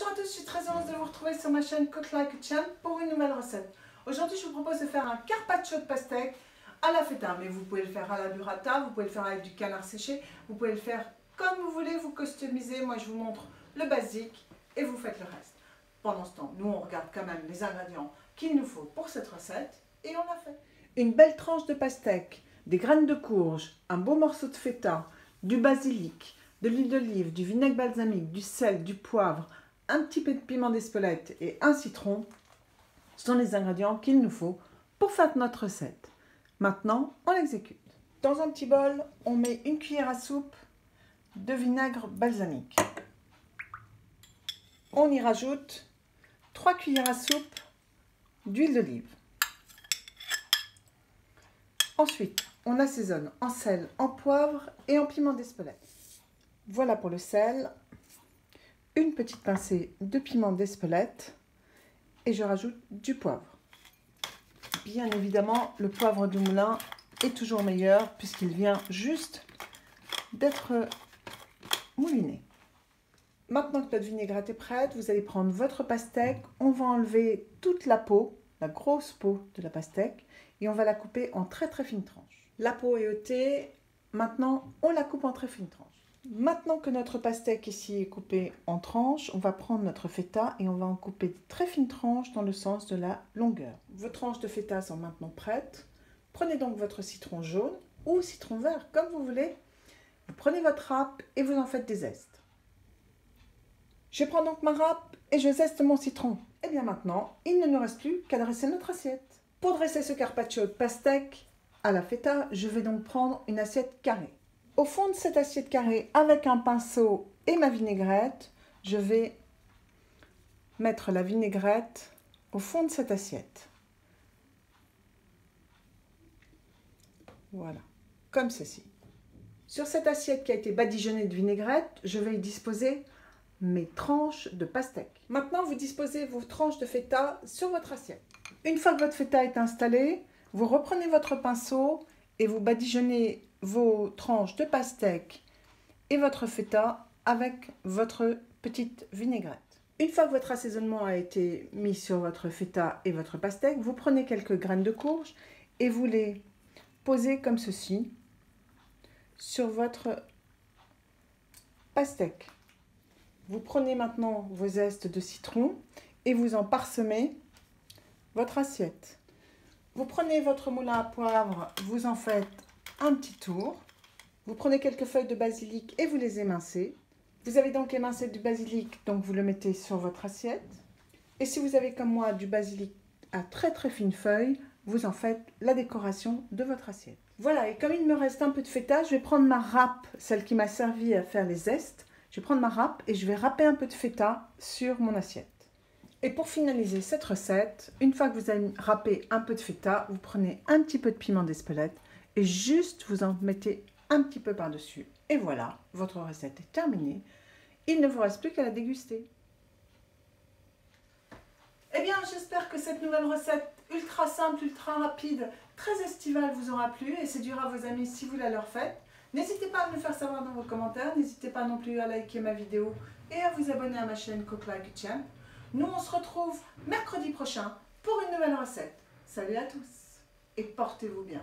Bonjour à tous, je suis très heureuse de vous retrouver sur ma chaîne Cook Like a Champ pour une nouvelle recette. Aujourd'hui, je vous propose de faire un carpaccio de pastèque à la feta, mais vous pouvez le faire à la burrata, vous pouvez le faire avec du canard séché, vous pouvez le faire comme vous voulez, vous customisez. Moi, je vous montre le basique et vous faites le reste. Pendant ce temps, nous, on regarde quand même les ingrédients qu'il nous faut pour cette recette et on l'a fait. Une belle tranche de pastèque, des graines de courge, un beau morceau de feta, du basilic, de l'huile d'olive, du vinaigre balsamique, du sel, du poivre, un petit peu de piment d'Espelette et un citron sont les ingrédients qu'il nous faut pour faire notre recette. Maintenant, on l'exécute. Dans un petit bol, on met une cuillère à soupe de vinaigre balsamique. On y rajoute 3 cuillères à soupe d'huile d'olive. Ensuite, on assaisonne en sel, en poivre et en piment d'Espelette. Voilà pour le sel. Une petite pincée de piment d'Espelette et je rajoute du poivre. Bien évidemment, le poivre du moulin est toujours meilleur puisqu'il vient juste d'être mouliné. Maintenant que notre vinaigrette est prête, vous allez prendre votre pastèque. On va enlever toute la peau, la grosse peau de la pastèque, et on va la couper en très très fines tranches. La peau est ôtée, maintenant on la coupe en très fines tranches. Maintenant que notre pastèque ici est coupée en tranches, on va prendre notre feta et on va en couper de très fines tranches dans le sens de la longueur. Vos tranches de feta sont maintenant prêtes. Prenez donc votre citron jaune ou citron vert, comme vous voulez. Vous prenez votre râpe et vous en faites des zestes. Je prends donc ma râpe et je zeste mon citron. Et bien maintenant, il ne nous reste plus qu'à dresser notre assiette. Pour dresser ce carpaccio de pastèque à la feta, je vais donc prendre une assiette carrée. Au fond de cette assiette carrée, avec un pinceau et ma vinaigrette, je vais mettre la vinaigrette au fond de cette assiette. Voilà, comme ceci. Sur cette assiette qui a été badigeonnée de vinaigrette, je vais y disposer mes tranches de pastèque. Maintenant, vous disposez vos tranches de feta sur votre assiette. Une fois que votre feta est installé, vous reprenez votre pinceau et vous badigeonnez vos tranches de pastèque et votre feta avec votre petite vinaigrette. Une fois que votre assaisonnement a été mis sur votre feta et votre pastèque, vous prenez quelques graines de courge et vous les posez comme ceci sur votre pastèque. Vous prenez maintenant vos zestes de citron et vous en parsemez votre assiette. Vous prenez votre moulin à poivre, vous en faites un petit tour. Vous prenez quelques feuilles de basilic et vous les émincez. Vous avez donc émincé du basilic, donc vous le mettez sur votre assiette. Et si vous avez comme moi du basilic à très très fines feuilles, vous en faites la décoration de votre assiette. Voilà, et comme il me reste un peu de feta, je vais prendre ma râpe, celle qui m'a servi à faire les zestes. Je vais prendre ma râpe et je vais râper un peu de feta sur mon assiette. Et pour finaliser cette recette, une fois que vous avez râpé un peu de feta, vous prenez un petit peu de piment d'Espelette et juste vous en mettez un petit peu par-dessus. Et voilà, votre recette est terminée. Il ne vous reste plus qu'à la déguster. Eh bien, j'espère que cette nouvelle recette ultra simple, ultra rapide, très estivale vous aura plu et séduira vos amis si vous la leur faites. N'hésitez pas à me le faire savoir dans vos commentaires. N'hésitez pas non plus à liker ma vidéo et à vous abonner à ma chaîne Cook Like a Champ. Nous, on se retrouve mercredi prochain pour une nouvelle recette. Salut à tous et portez-vous bien.